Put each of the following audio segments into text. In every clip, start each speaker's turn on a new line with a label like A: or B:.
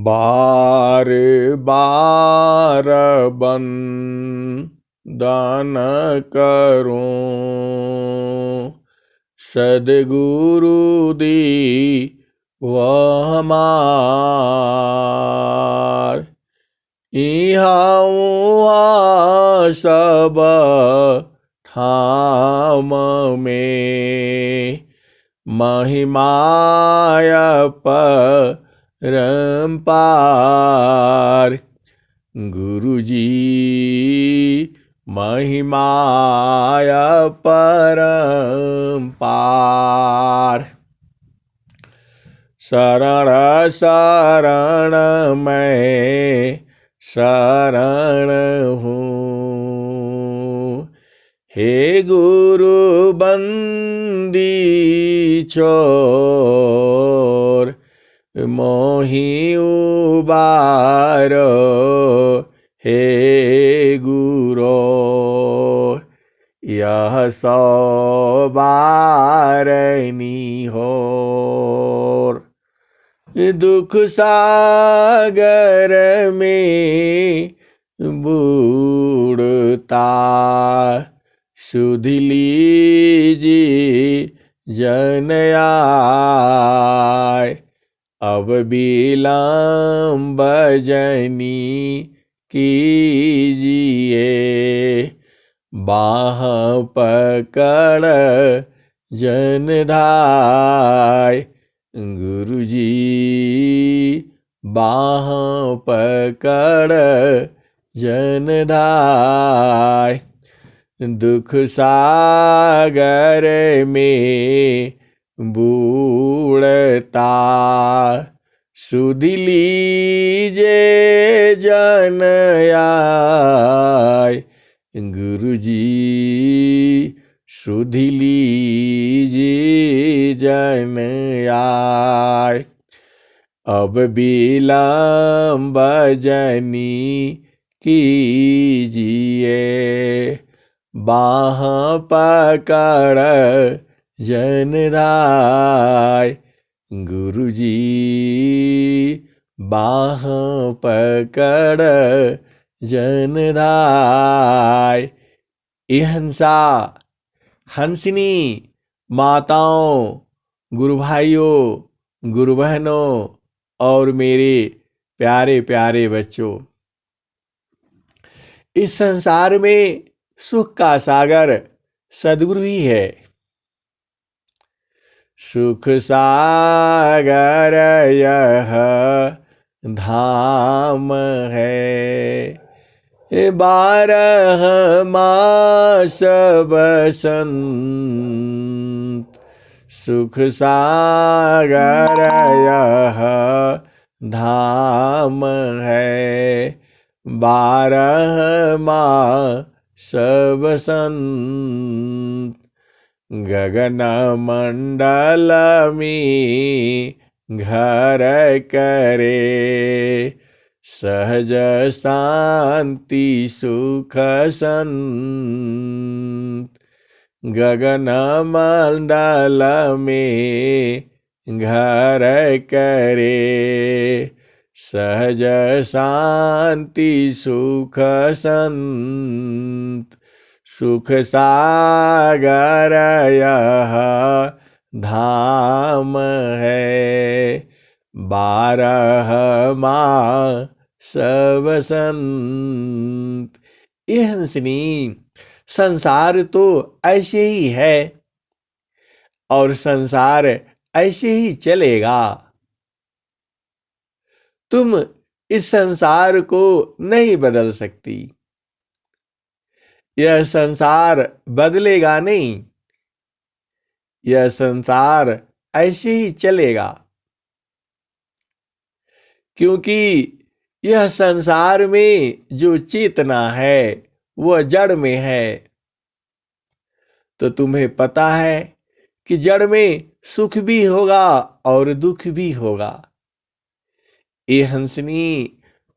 A: बार बार बंदन करूं सद्गुरु दी वह हमार। इहाँ उहाँ सब ठाम में महिमाय परम्पार। गुरुजी महिमाय परम्पार। शरण शरण मैं शरण हूँ। हे गुरु बंदी छोर मोहि उबारो। हे गुरो यह सौ बारनी होर। दुख सागर में बूढ़ता सुध लीजी जन आय। अब विलंब जनी कीजिए बाह पकड़ जन धाय। गुरुजी बाह पकड़ जन धाय। दुख सागर में बूढ़ता सुध लीजे जन आय। गुरुजी सुध लीजे जन आय। अब विलंब जनी कीजिए बाह पकड़ जन धाय। गुरुजी बाह पकड़ जन धाय। हंसा हंसिनी माताओं, गुरु भाइयों, गुरु बहनों और मेरे प्यारे प्यारे बच्चों, इस संसार में सुख का सागर सद्गुरु ही है। सुख सागर यह धाम है। 12 मास बसंत सुख सागर यह धाम है। 12 मास बसंत गगन मंडल में घर करे। सहज शांति सुख संत गगन मंडल में घर करे। सहज शांति सुख संत सुख सागर यह धाम है। 12 मास बसंत। ये हंसनी संसार तो ऐसे ही है और संसार ऐसे ही चलेगा। तुम इस संसार को नहीं बदल सकती। यह संसार बदलेगा नहीं। यह संसार ऐसे ही चलेगा, क्योंकि यह संसार में जो चेतना है वह जड़ में है। तो तुम्हें पता है कि जड़ में सुख भी होगा और दुख भी होगा। ये हंसनी,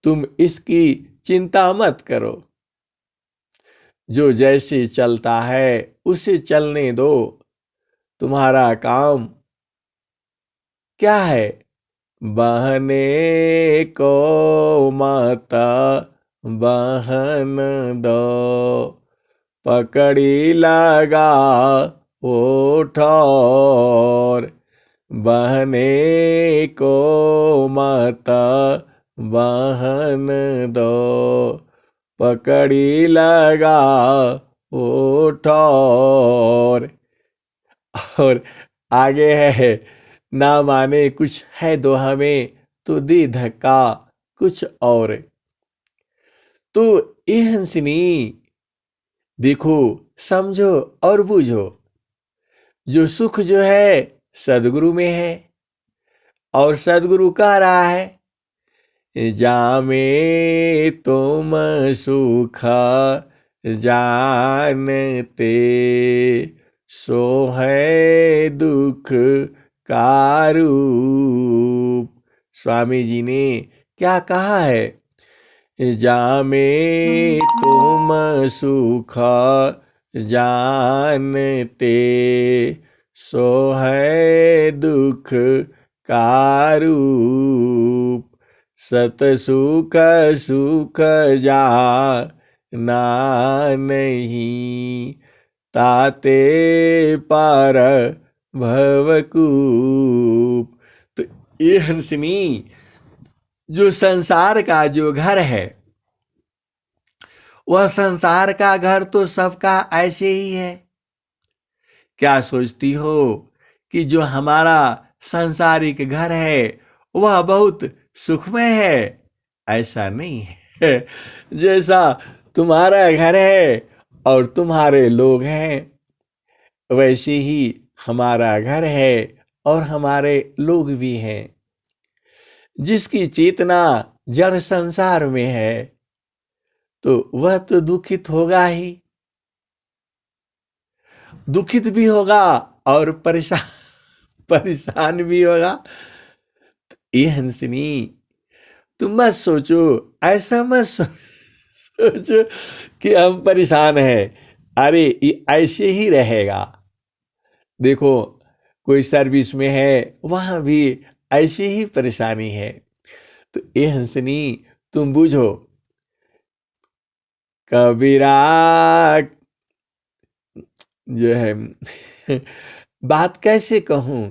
A: तुम इसकी चिंता मत करो। जो जैसे चलता है उसे चलने दो। तुम्हारा काम क्या है? बहने को मत बहन दो, पकड़ी लगा वो ठोर। बहने को मत बहन दो, पकड़ी लगा वो ठोर। और आगे है, ना माने कुछ है दो हमें, तो दे धक्का कुछ और। तो ये हंसनी देखो, समझो और बूझो, जो सुख जो है सदगुरु में है, और सदगुरु कह रहा है, जामे तुम सुख जानते, सो है दुख का रूप। स्वामी जी ने क्या कहा है, जामे तुम सुख जानते, सो है दुख का रूप। सत सुख सुख जाना नहीं, ताते पर भवकूप। तो ये हंसनी, जो संसार का जो घर है, वह संसार का घर तो सबका ऐसे ही है। क्या सोचती हो कि जो हमारा सांसारिक घर है वह बहुत सुखमय है? ऐसा नहीं है। जैसा तुम्हारा घर है और तुम्हारे लोग हैं, वैसे ही हमारा घर है और हमारे लोग भी हैं। जिसकी चेतना जड़ संसार में है, तो वह तो दुखित होगा ही, दुखित भी होगा और परेशान भी होगा। ये हंसनी, तुम मत सोचो, ऐसा मत सोचो कि हम परेशान हैं। अरे ये ऐसे ही रहेगा। देखो, कोई सर्विस में है, वहां भी ऐसी ही परेशानी है। तो ये हंसनी, तुम बूझो, कबीरा जो है बात कैसे कहूं,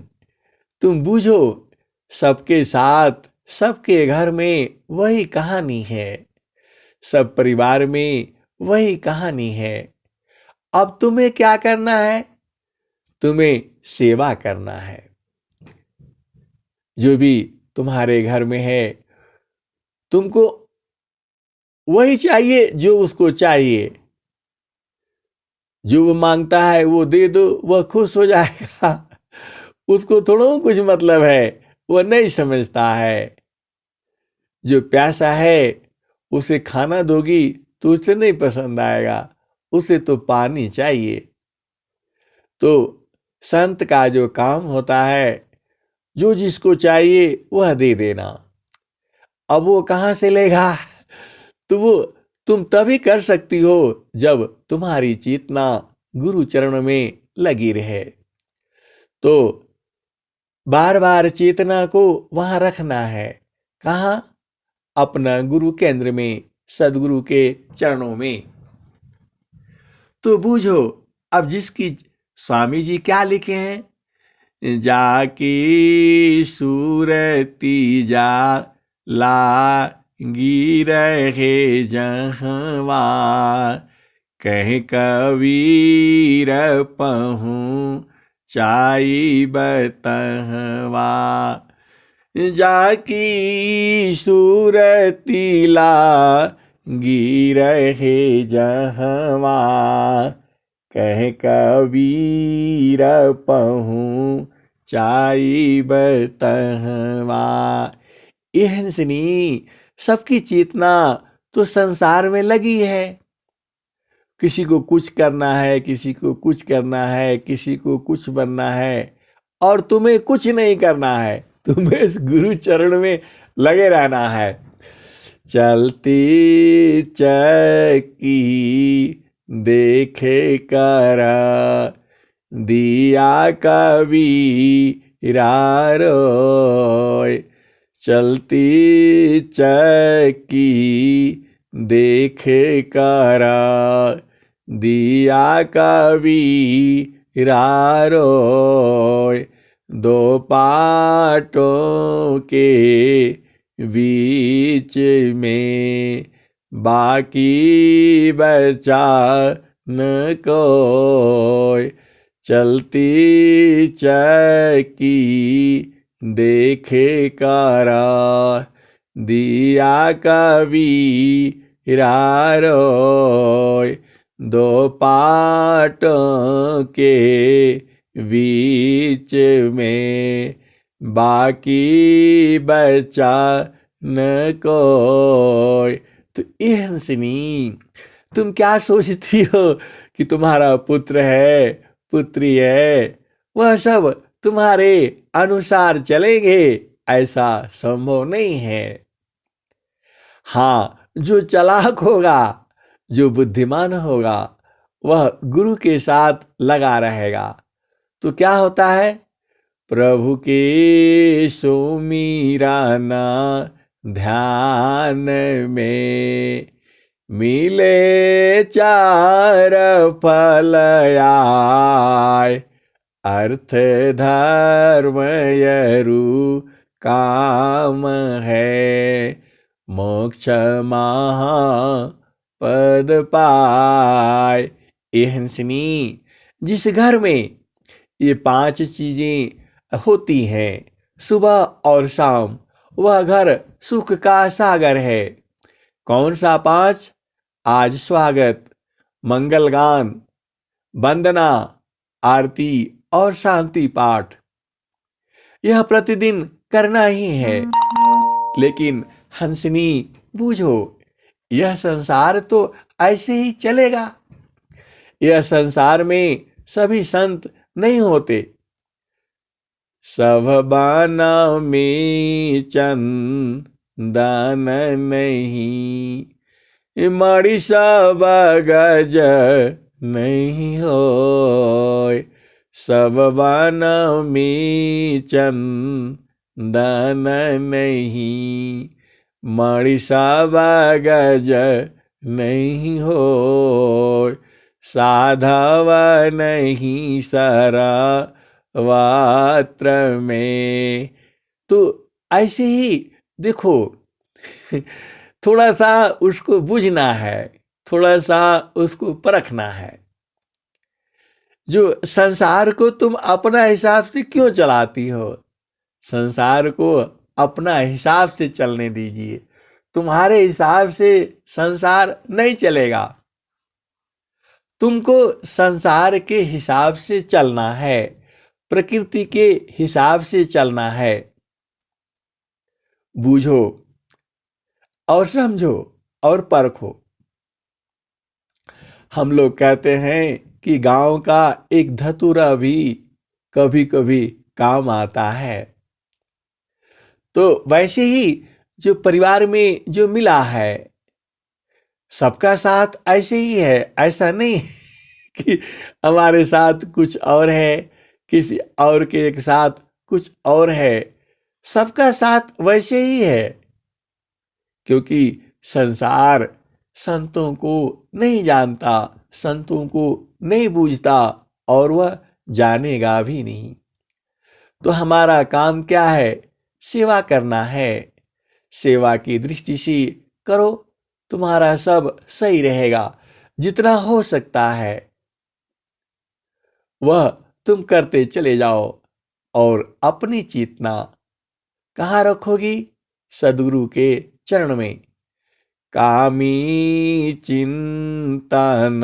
A: तुम बूझो, सबके साथ सबके घर में वही कहानी है, सब परिवार में वही कहानी है। अब तुम्हें क्या करना है? तुम्हें सेवा करना है। जो भी तुम्हारे घर में है, तुमको वही चाहिए जो उसको चाहिए। जो वो मांगता है वो दे दो, वह खुश हो जाएगा। उसको थोड़ा कुछ मतलब है, वह नहीं समझता है। जो प्यासा है उसे खाना दोगी तो उसे नहीं पसंद आएगा, उसे तो पानी चाहिए। तो संत का जो काम होता है, जो जिसको चाहिए वह दे देना। अब वो कहाँ से लेगा? तो वो तुम तभी कर सकती हो जब तुम्हारी चेतना गुरु चरण में लगी रहे। तो बार बार चेतना को वहां रखना है। कहाँ? अपना गुरु केंद्र में, सदगुरु के चरणों में। तो बूझो, अब जिसकी स्वामी जी क्या लिखे हैं, जाकी सूरती जा लागी रहे जहवा, कह कबीर पहूँ चाई बतहवा। जाकी सूरती लागी रहे जहवा, कह कबीर पहूँ चाई बतहवा। ये हंसनी, सबकी चेतना तो संसार में लगी है। किसी को कुछ करना है, किसी को कुछ करना है, किसी को कुछ बनना है, और तुम्हें कुछ नहीं करना है। तुम्हें इस गुरु चरण में लगे रहना है। चलती चक्की देखे कर दिया कबीरा रोय, चलती चक्की देख करा दिया कबीरा रोय। दो पाटों के बीच में बाकी बचा न कोय। चलती चक्की देखे करा दिया कबीरा रोय। दो पाटों के बीच में बाकी बचा न कोय। तो ये हंसनी, तुम क्या सोचती हो कि तुम्हारा पुत्र है, पुत्री है, वह सब तुम्हारे अनुसार चलेंगे? ऐसा संभव नहीं है। हाँ, जो चालाक होगा, जो बुद्धिमान होगा, वह गुरु के साथ लगा रहेगा। तो क्या होता है? प्रभु के सुमिराना ध्यान में मिले चार फल आय। अर्थ धर्म यरु काम है, मोक्ष महा पद पाय। ये हंसनी, जिस घर में ये 5 चीजें होती हैं सुबह और शाम, वह घर सुख का सागर है। कौन सा 5? आज स्वागत, मंगल गान, वंदना, आरती और शांति पाठ, यह प्रतिदिन करना ही है। लेकिन हंसनी बूझो, यह संसार तो ऐसे ही चलेगा। यह संसार में सभी संत नहीं होते। सब बाना में चंदन नहीं, मणि सब गज नहीं होय। सब बाना में चंदन नहीं, मणि सब गज नहीं होय। साधव नहीं सरावात्र में। तो ऐसे ही देखो, थोड़ा सा उसको बुझना है, थोड़ा सा उसको परखना है। जो संसार को तुम अपना हिसाब से क्यों चलाती हो? संसार को अपना हिसाब से चलने दीजिए। तुम्हारे हिसाब से संसार नहीं चलेगा। तुमको संसार के हिसाब से चलना है, प्रकृति के हिसाब से चलना है। बूझो और समझो और परखो। हम लोग कहते हैं कि गांव का एक धतूरा भी कभी कभी काम आता है। तो वैसे ही जो परिवार में जो मिला है, सबका साथ ऐसे ही है। ऐसा नहीं कि हमारे साथ कुछ और है, किसी और के एक साथ कुछ और है। सबका साथ वैसे ही है, क्योंकि संसार संतों को नहीं जानता, संतों को नहीं बूझता, और वह जानेगा भी नहीं। तो हमारा काम क्या है? सेवा करना है। सेवा की दृष्टि से करो, तुम्हारा सब सही रहेगा। जितना हो सकता है वह तुम करते चले जाओ। और अपनी चेतना कहाँ रखोगी? सद्गुरु के चरण में। कामी चिंतन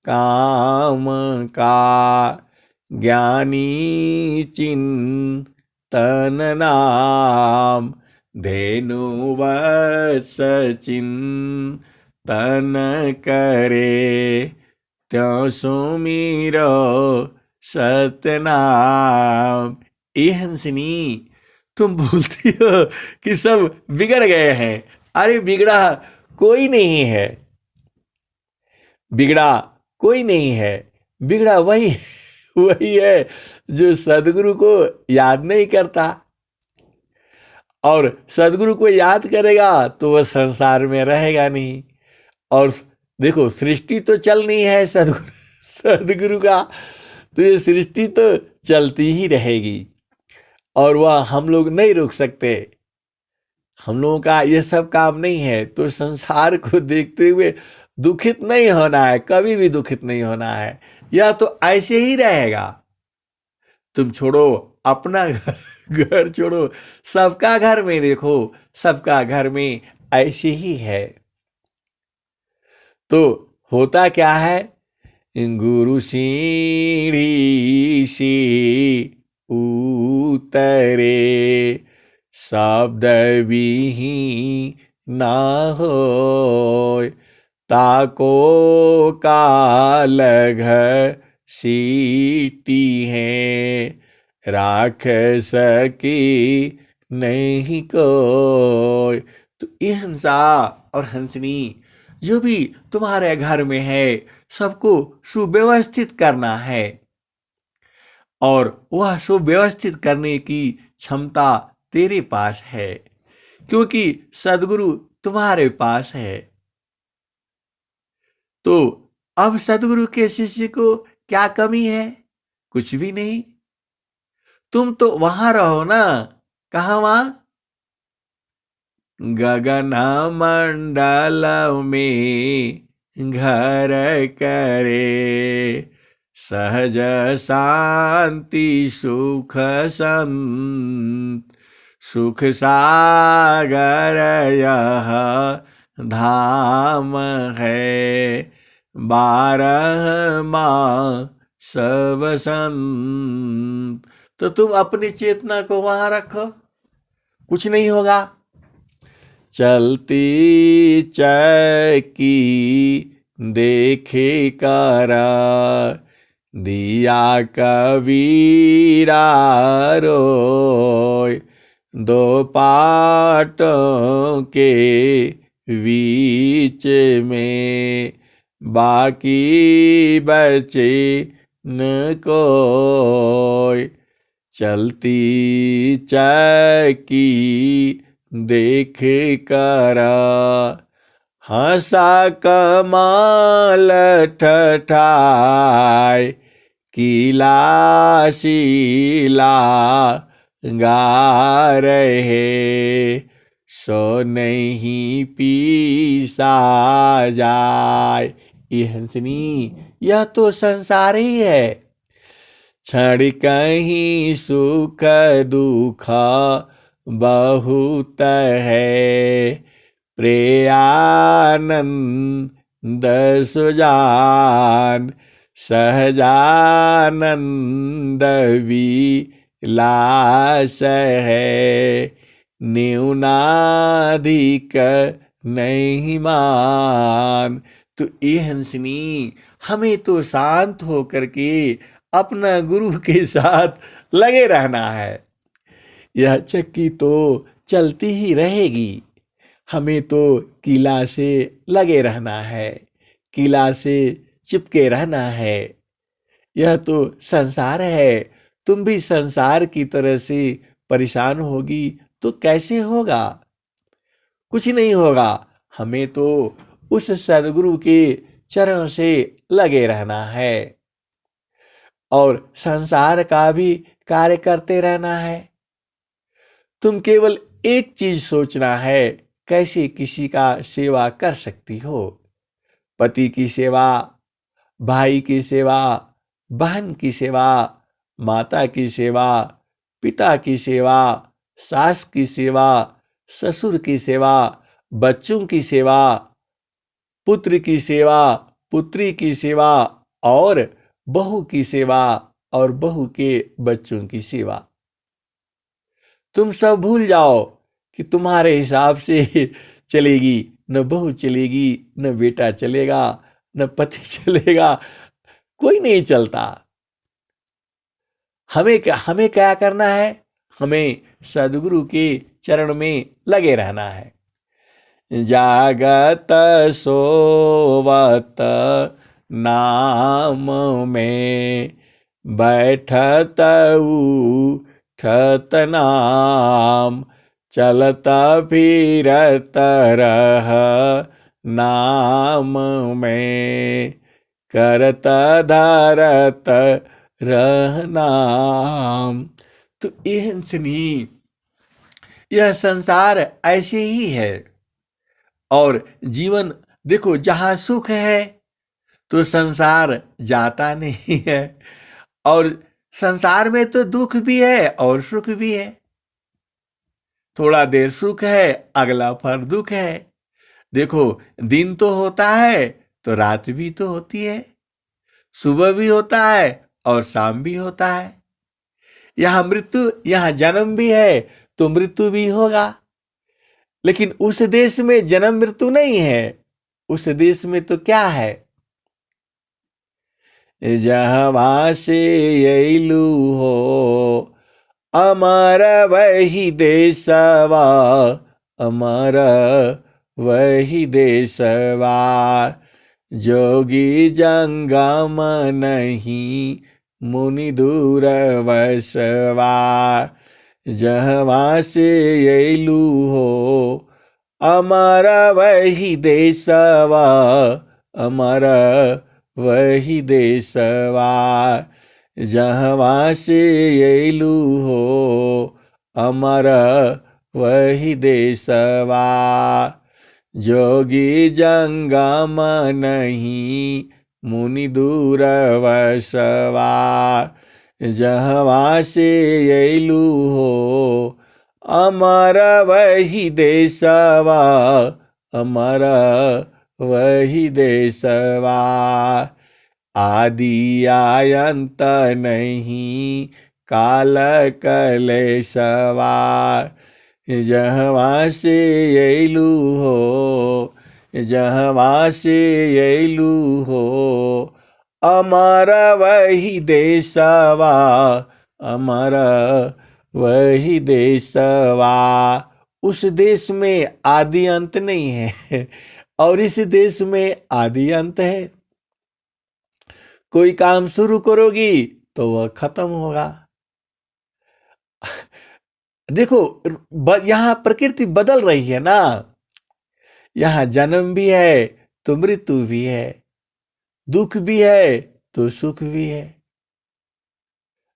A: काम का, ज्ञानी चिंतन नाम। धेनु वत्स चिंतन करे, त्यों सुमिरो सतनाम। ए हंसनी, तुम बोलती हो कि सब बिगड़ गए हैं। अरे बिगड़ा कोई नहीं है, बिगड़ा कोई नहीं है। बिगड़ा वही वही है जो सदगुरु को याद नहीं करता। और सदगुरु को याद करेगा तो वह संसार में रहेगा नहीं। और देखो, सृष्टि तो चलनी है सदगुरु का, तो ये सृष्टि तो चलती ही रहेगी और वह हम लोग नहीं रोक सकते। हम लोगों का ये सब काम नहीं है। तो संसार को देखते हुए दुखित नहीं होना है, कभी भी दुखित नहीं होना है। यह तो ऐसे ही रहेगा। तुम छोड़ो अपना घर छोड़ो, सबका घर में देखो, सबका घर में ऐसे ही है। तो होता क्या है, गुरु सीढ़ी से उतरे शब्द विहीन ना होय, ताको काल सीटी है, राख सकी नहीं कोई। तो ये हंसा और हंसनी जो भी तुम्हारे घर में है, सबको सुव्यवस्थित करना है। और वह सुव्यवस्थित करने की क्षमता तेरे पास है, क्योंकि सदगुरु तुम्हारे पास है। तो अब सदगुरु के शिष्य को क्या कमी है? कुछ भी नहीं। तुम तो वहां रहो ना। कहाँ? वहां गगन मंडल में घर करे, सहज शांति सुख संत, सुख सागर यह धाम है, 12 मास वसंत। तो तुम अपनी चेतना को वहां रखो, कुछ नहीं होगा। चलती चक्की देखे करा, दिया कबीरा रोय, 2 पाटों के बीच में बाकी बचे न कोय। चलती चक्की देख करा, हंसा कमाल ठठाय, किला शीला गा रहे, सो नहीं पीसा जाय। ये हंसनी, यह तो संसार ही है। क्षण कहीं सुख दुख बहुत है, प्रेयानंद सुजान, सहजानंद विलास है, न्यूनाधिक नहीं मान। तो ये हंसनी, हमें तो शांत होकर के अपना गुरु के साथ लगे रहना है। यह चक्की तो चलती ही रहेगी, हमें तो किला से लगे रहना है, किला से चिपके रहना है। यह तो संसार है। तुम भी संसार की तरह से परेशान होगी तो कैसे होगा? कुछ नहीं होगा। हमें तो उस सदगुरु के चरण से लगे रहना है और संसार का भी कार्य करते रहना है। तुम केवल एक चीज सोचना है, कैसे किसी का सेवा कर सकती हो। पति की सेवा, भाई की सेवा, बहन की सेवा, माता की सेवा, पिता की सेवा, सास की सेवा, ससुर की सेवा, बच्चों की सेवा, पुत्र की सेवा, पुत्री की सेवा और बहू की सेवा और बहू के बच्चों की सेवा। तुम सब भूल जाओ कि तुम्हारे हिसाब से चलेगी, न बहू चलेगी, न बेटा चलेगा, न पति चलेगा, कोई नहीं चलता। हमें क्या करना है? हमें सदगुरु के चरण में लगे रहना है। जागत सोवत नाम में, बैठत उठत नाम, चलता फिरता रह नाम में, करता धरत रह नाम। तो ये हंसनी, यह संसार ऐसे ही है। और जीवन देखो, जहां सुख है तो संसार जाता नहीं है, और संसार में तो दुख भी है और सुख भी है। थोड़ा देर सुख है, अगला पल दुख है। देखो, दिन तो होता है तो रात भी तो होती है, सुबह भी होता है और शाम भी होता है। यहां मृत्यु, यहां जन्म भी है तो मृत्यु भी होगा। लेकिन उस देश में जन्म मृत्यु नहीं है। उस देश में तो क्या है, जहाँ से अइलू हो अमर वही देशवा, अमर वही देशवा। जोगी जंगम नहीं मुनि दूर वसवा। जहाँ से अइलू हो अमर वही देशवा, अमर वही देशवा। जहाँ से अइलू हो अमर वही देशवा। जोगी जंगम नहीं मुनि दूर वसवा। जहाँ से अइलू हो अमर वही देशवा, अमर वही देशवा। आदि आयंत नहीं काल कलेशवा। जहाँ से अइलू हो, जहाँ से अइलू हो अमर वही देशवा, अमर वही देशवा। उस देश में आदि अंत नहीं है और इस देश में आदि अंत है। कोई काम शुरू करोगी तो वह खत्म होगा। देखो, यहां प्रकृति बदल रही है ना। यहां जन्म भी है तो मृत्यु भी है, दुख भी है तो सुख भी है।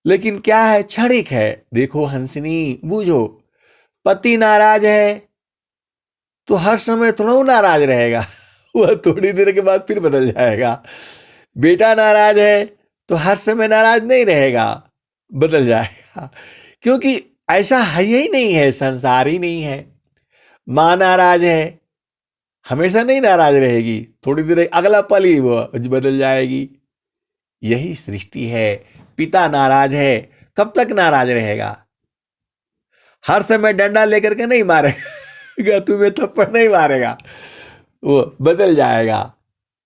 A: लेकिन क्या है, क्षणिक है। देखो हंसनी, बूझो, पति नाराज है तो हर समय थोड़ा वो नाराज रहेगा वह थोड़ी देर के बाद फिर बदल जाएगा। बेटा नाराज है तो हर समय नाराज नहीं रहेगा, बदल जाएगा। क्योंकि ऐसा है ही नहीं है, संसार ही नहीं है। मां नाराज है, हमेशा नहीं नाराज रहेगी, थोड़ी देर अगला पल ही वो बदल जाएगी। यही सृष्टि है। पिता नाराज है, कब तक नाराज रहेगा? हर समय डंडा लेकर के नहीं मारेगा तुम्हें थप्पड़ नहीं मारेगा, वो बदल जाएगा।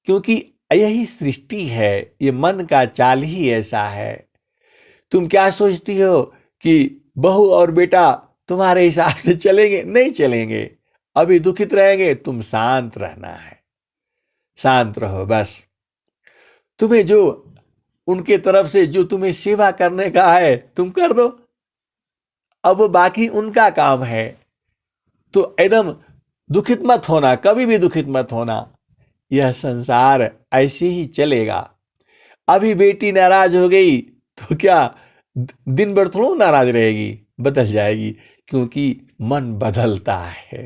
A: क्योंकि यही सृष्टि है, ये मन का चाल ही ऐसा है। तुम क्या सोचती हो कि बहू और बेटा तुम्हारे हिसाब से चलेंगे? नहीं चलेंगे। अभी दुखित रहेंगे, तुम शांत रहना है, शांत रहो बस। तुम्हें जो उनके तरफ से जो तुम्हें सेवा करने का है तुम कर दो, अब बाकी उनका काम है। तो एकदम दुखित मत होना, कभी भी दुखित मत होना। यह संसार ऐसे ही चलेगा। अभी बेटी नाराज हो गई तो क्या दिन भर थोड़ा नाराज रहेगी? बदल जाएगी, क्योंकि मन बदलता है।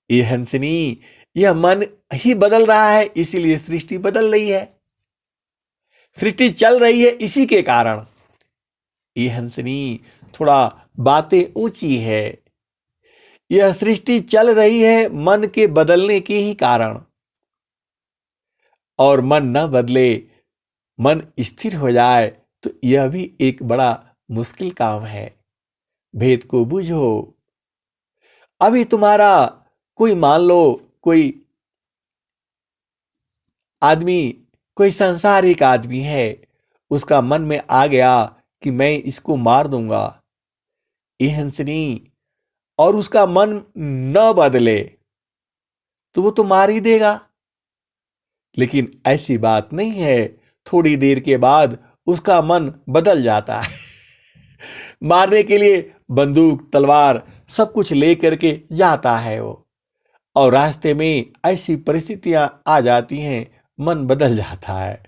A: ये हंसनी, यह मन ही बदल रहा है, इसीलिए सृष्टि बदल रही है। सृष्टि चल रही है इसी के कारण। ये हंसनी, थोड़ा बातें ऊंची है। यह सृष्टि चल रही है मन के बदलने के ही कारण। और मन न बदले, मन स्थिर हो जाए तो यह भी एक बड़ा मुश्किल काम है। भेद को बूझो। अभी तुम्हारा कोई, मान लो कोई आदमी, कोई सांसारिक आदमी है, उसका मन में आ गया कि मैं इसको मार दूंगा, ये हंसनी, और उसका मन न बदले तो वो तो मार ही देगा। लेकिन ऐसी बात नहीं है, थोड़ी देर के बाद उसका मन बदल जाता है मारने के लिए बंदूक तलवार सब कुछ ले करके जाता है वो, और रास्ते में ऐसी परिस्थितियां आ जाती हैं, मन बदल जाता है,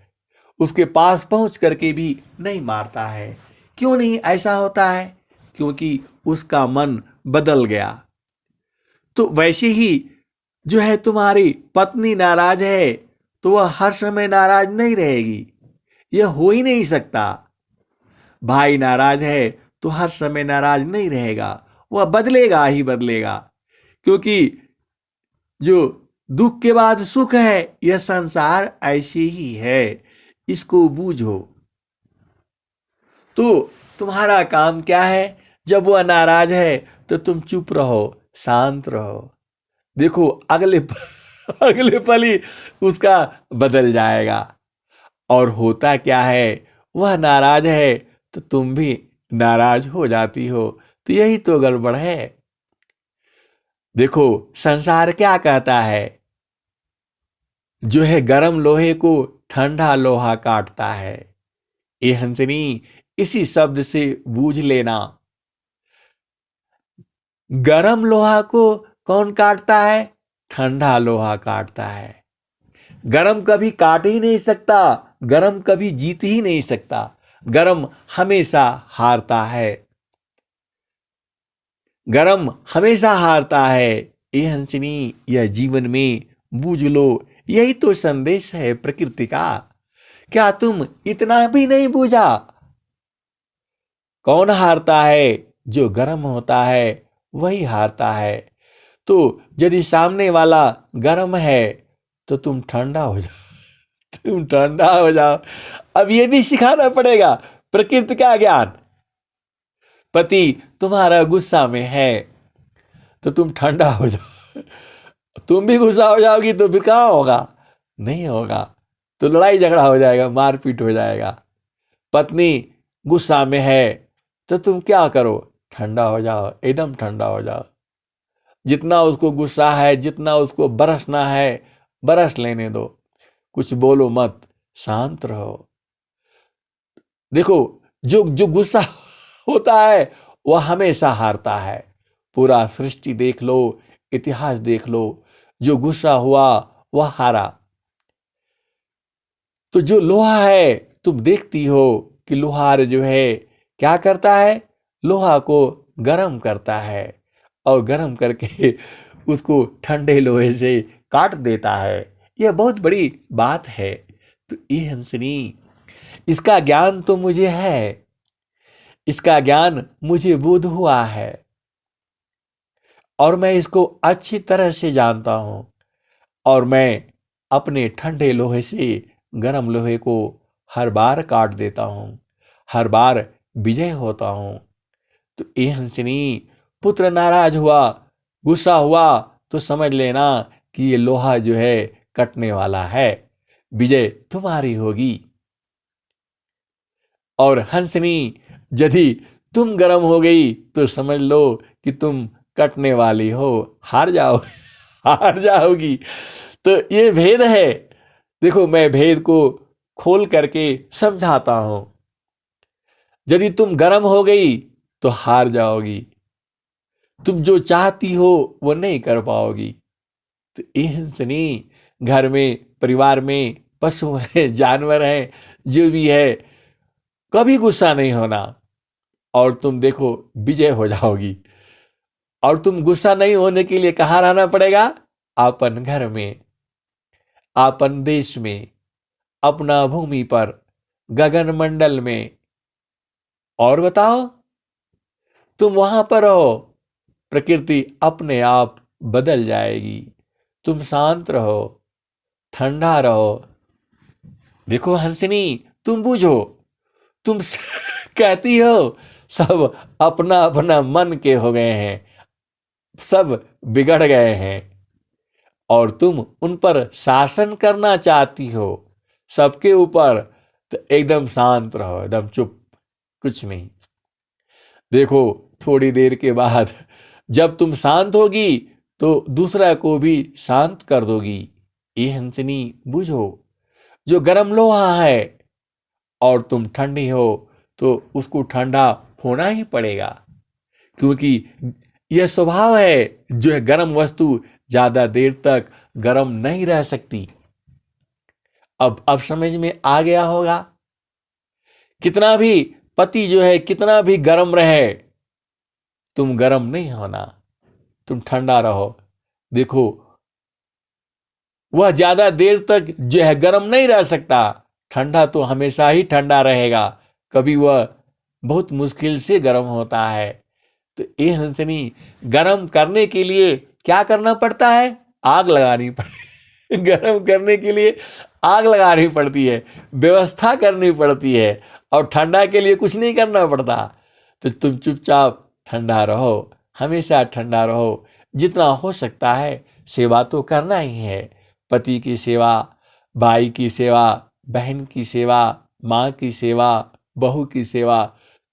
A: उसके पास पहुंच करके भी नहीं मारता है। क्यों नहीं ऐसा होता है? क्योंकि उसका मन बदल गया। तो वैसे ही जो है, तुम्हारी पत्नी नाराज है तो वह हर समय नाराज नहीं रहेगी, यह हो ही नहीं सकता। भाई नाराज है तो हर समय नाराज नहीं रहेगा, वह बदलेगा ही बदलेगा। क्योंकि जो दुख के बाद सुख है, यह संसार ऐसे ही है, इसको बूझो। तो तुम्हारा काम क्या है? जब वह नाराज है तो तुम चुप रहो, शांत रहो। देखो अगले अगले पल ही उसका बदल जाएगा। और होता क्या है, वह नाराज है तो तुम भी नाराज हो जाती हो। तो यही तो गड़बड़ है। देखो संसार क्या कहता है, जो है गरम लोहे को ठंडा लोहा काटता है। ये हंसनी, इसी शब्द से बूझ लेना। गरम लोहा को कौन काटता है? ठंडा लोहा काटता है। गरम कभी काट ही नहीं सकता, गरम कभी जीत ही नहीं सकता, गरम हमेशा हारता है। गरम हमेशा हारता है। ये हंसनी, यह जीवन में बूझ लो, यही तो संदेश है प्रकृति का। क्या तुम इतना भी नहीं बूझा? कौन हारता है? जो गर्म होता है वही हारता है। तो यदि सामने वाला गर्म है तो तुम ठंडा हो जाओ तुम ठंडा हो जाओ। अब ये भी सिखाना पड़ेगा, प्रकृति का ज्ञान। पति तुम्हारा गुस्सा में है तो तुम ठंडा हो जाओ। तुम भी गुस्सा हो जाओगी तो फिर कहाँ होगा? नहीं होगा, तो लड़ाई झगड़ा हो जाएगा, मारपीट हो जाएगा। पत्नी गुस्सा में है तो तुम क्या करो? ठंडा हो जाओ, एकदम ठंडा हो जाओ। जितना उसको गुस्सा है, जितना उसको बरसना है, बरस लेने दो, कुछ बोलो मत, शांत रहो। देखो जो जो गुस्सा होता है वह हमेशा हारता है। पूरा सृष्टि देख लो, इतिहास देख लो, जो गुस्सा हुआ वह हारा। तो जो लोहा है, तुम देखती हो कि लोहार जो है क्या करता है? लोहा को गर्म करता है और गर्म करके उसको ठंडे लोहे से काट देता है। यह बहुत बड़ी बात है। तो ये हंसनी, इसका ज्ञान तो मुझे है, इसका ज्ञान मुझे बोध हुआ है, और मैं इसको अच्छी तरह से जानता हूं। और मैं अपने ठंडे लोहे से गर्म लोहे को हर बार काट देता हूं, हर बार विजय होता हूं। तो ये हंसनी, पुत्र नाराज हुआ, गुस्सा हुआ तो समझ लेना कि ये लोहा जो है कटने वाला है, विजय तुम्हारी होगी। और हंसनी, यदि तुम गर्म हो गई तो समझ लो कि तुम कटने वाली हो, हार जाओ हार जाओगी। तो ये भेद है। देखो मैं भेद को खोल करके समझाता हूं। यदि तुम गर्म हो गई तो हार जाओगी, तुम जो चाहती हो वो नहीं कर पाओगी। तो ये हंसनी, घर में, परिवार में पशु है, जानवर है, जो भी है, कभी गुस्सा नहीं होना, और तुम देखो विजय हो जाओगी। और तुम गुस्सा नहीं होने के लिए कहाँ रहना पड़ेगा? अपन घर में, अपन देश में, अपना भूमि पर, गगन मंडल में। और बताओ, तुम वहां पर रहो, प्रकृति अपने आप बदल जाएगी। तुम शांत रहो, ठंडा रहो। देखो हंसनी, तुम बूझो, तुम कहती हो सब अपना अपना मन के हो गए हैं, सब बिगड़ गए हैं, और तुम उन पर शासन करना चाहती हो सबके ऊपर। तो एकदम शांत रहो, एकदम चुप, कुछ नहीं। देखो थोड़ी देर के बाद जब तुम शांत होगी तो दूसरा को भी शांत कर दोगी। ये हंसनी बुझो, जो गर्म लोहा है और तुम ठंडी हो तो उसको ठंडा होना ही पड़ेगा। क्योंकि यह स्वभाव है जो है गर्म वस्तु ज्यादा देर तक गर्म नहीं रह सकती। अब समझ में आ गया होगा। कितना भी पति जो है कितना भी गर्म रहे, तुम गर्म नहीं होना, तुम ठंडा रहो। देखो वह ज्यादा देर तक जो है गर्म नहीं रह सकता, ठंडा तो हमेशा ही ठंडा रहेगा, कभी वह बहुत मुश्किल से गर्म होता है। तो ये हंसनी गर्म करने के लिए क्या करना पड़ता है? आग लगानी पड़ती गर्म करने के लिए आग लगानी पड़ती है, व्यवस्था करनी पड़ती है, और ठंडा के लिए कुछ नहीं करना पड़ता। तो तुम चुपचाप ठंडा रहो, हमेशा ठंडा रहो। जितना हो सकता है सेवा तो करना ही है। पति की सेवा, भाई की सेवा, बहन की सेवा, माँ की सेवा, बहू की सेवा,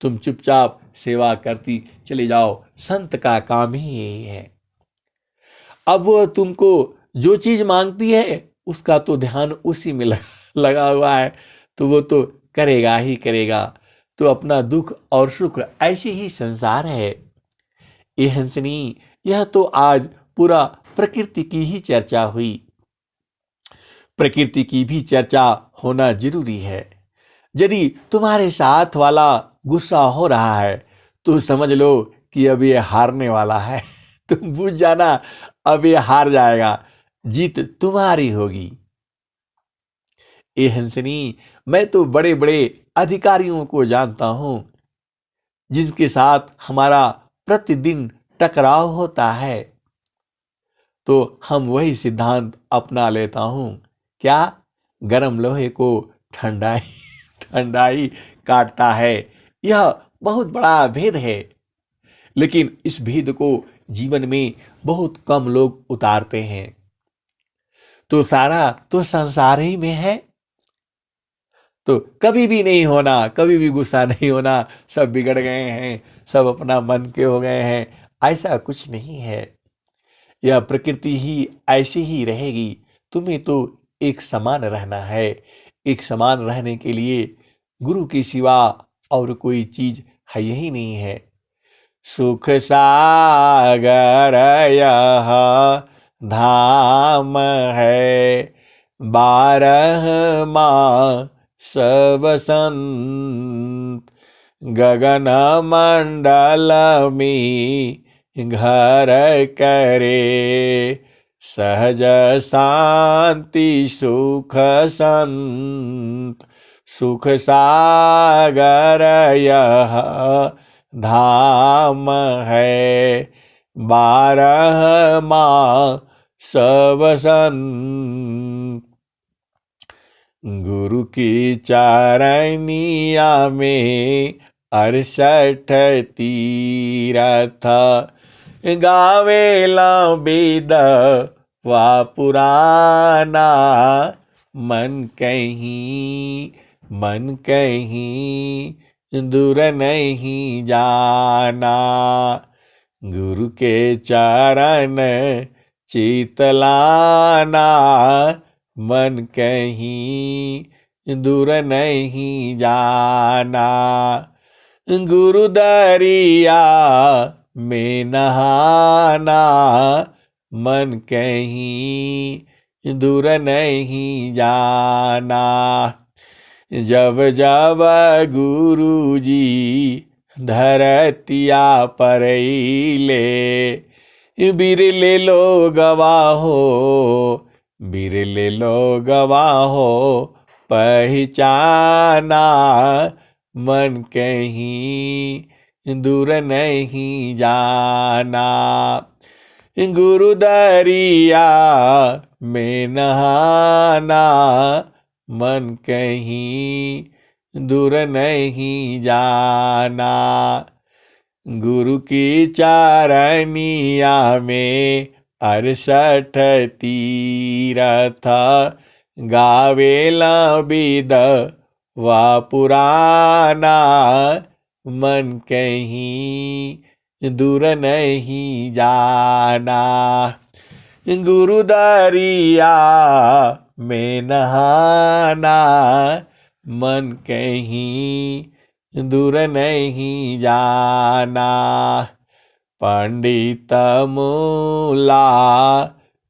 A: तुम चुपचाप सेवा करती चले जाओ। संत का काम ही यही है। अब वो तुमको जो चीज मांगती है उसका तो ध्यान उसी में लगा हुआ है, तो वो तो करेगा ही करेगा। तो अपना दुख और सुख ऐसे ही संसार है। ये हंसनी, यह तो आज पूरा प्रकृति की ही चर्चा हुई। प्रकृति की भी चर्चा होना जरूरी है। यदि तुम्हारे साथ वाला गुस्सा हो रहा है तो समझ लो कि अब ये हारने वाला है तुम बुझ जाना, अब ये हार जाएगा, जीत तुम्हारी होगी। ए हंसनी, मैं तो बड़े बड़े अधिकारियों को जानता हूं जिनके साथ हमारा प्रतिदिन टकराव होता है, तो हम वही सिद्धांत अपना लेता हूं। क्या? गर्म लोहे को ठंडाई काटता है। यह बहुत बड़ा भेद है, लेकिन इस भेद को जीवन में बहुत कम लोग उतारते हैं। तो सारा तो संसार ही में है। तो कभी भी नहीं होना, कभी भी गुस्सा नहीं होना, सब बिगड़ गए हैं, सब अपना मन के हो गए हैं, ऐसा कुछ नहीं है। यह प्रकृति ही ऐसी ही रहेगी। तुम्हें तो एक समान रहना है। एक समान रहने के लिए गुरु के सिवा और कोई चीज है यही नहीं है। सुख सागर यह धाम है, 12 मास बसंत, गगन मंडल में घर करे, सहज शांति सुख संत। सुख सागर यह धाम है, 12 मास बसंत। गुरु की चरनिया में 68 तीरथ, गावेला वेद वा पुराना। मन कहीं दूर नहीं जाना। गुरु के चरण चितलाना, मन कहीं दूर नहीं जाना। गुरु दरिया में नहाना, मन कहीं दूर नहीं जाना। जब जब गुरु जी धरतिया पर ले, बिरले लोग गवाहो, बिरले लोग गवाहो पहचाना। मन कहीं दूर नहीं जाना। गुरु दरिया में नहाना, मन कहीं दूर नहीं जाना। गुरु की चरनिया में 68 तीरथ, गावेला वेद वा पुराना। मन कहीं दूर नहीं जाना। गुरु दरिया में नहाना, मन कहीं दूर नहीं जाना। पंडित मूला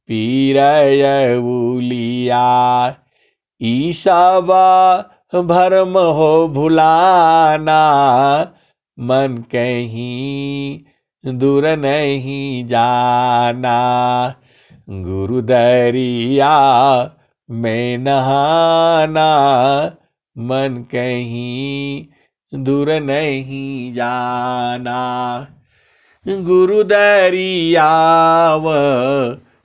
A: पीरय उलिया, ई सब भरम हो भुलाना, मन कहीं दूर नहीं जाना। गुरु दरिया में नहाना, मन कहीं दूर नहीं जाना। गुरु दरियाव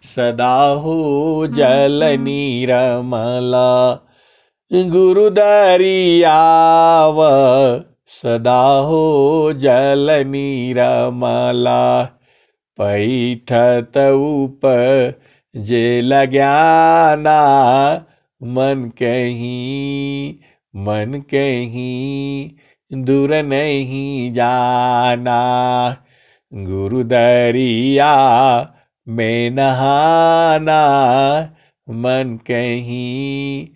A: सदा हो जल नीरमला, गुरु दरियाव सदा हो जल नीरमला। पैठत उपजे ज्ञाना, मन कहीं दूर नहीं जाना। गुरु दरिया में नहाना, मन कहीं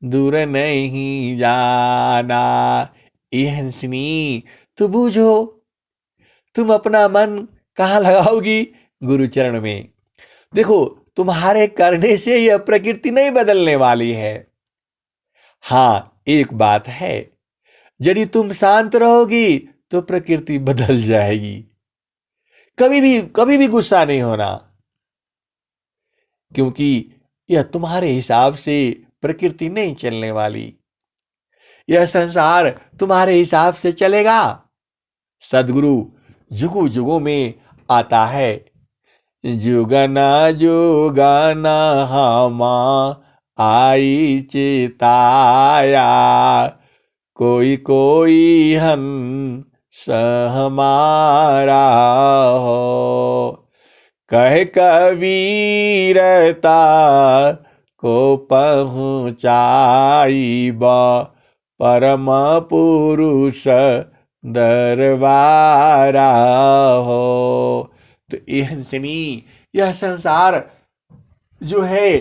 A: दूर नहीं जाना। ए हंसनी, तू बूझो, तुम अपना मन कहाँ लगाओगी? गुरुचरण में। देखो, तुम्हारे करने से यह प्रकृति नहीं बदलने वाली है। हाँ, एक बात है, यदि तुम शांत रहोगी तो प्रकृति बदल जाएगी। कभी भी गुस्सा नहीं होना, क्योंकि यह तुम्हारे हिसाब से प्रकृति नहीं चलने वाली। यह संसार तुम्हारे हिसाब से चलेगा। सद्गुरु जुगु जुगु में आता है। जुगना जुगना हमा आई चिताया, कोई कोई हंस हमारा हो। कह कबीरता को पहुँचाई बा, परम पुरुष दरबारा हो। तो ये हंसनी, यह संसार जो है,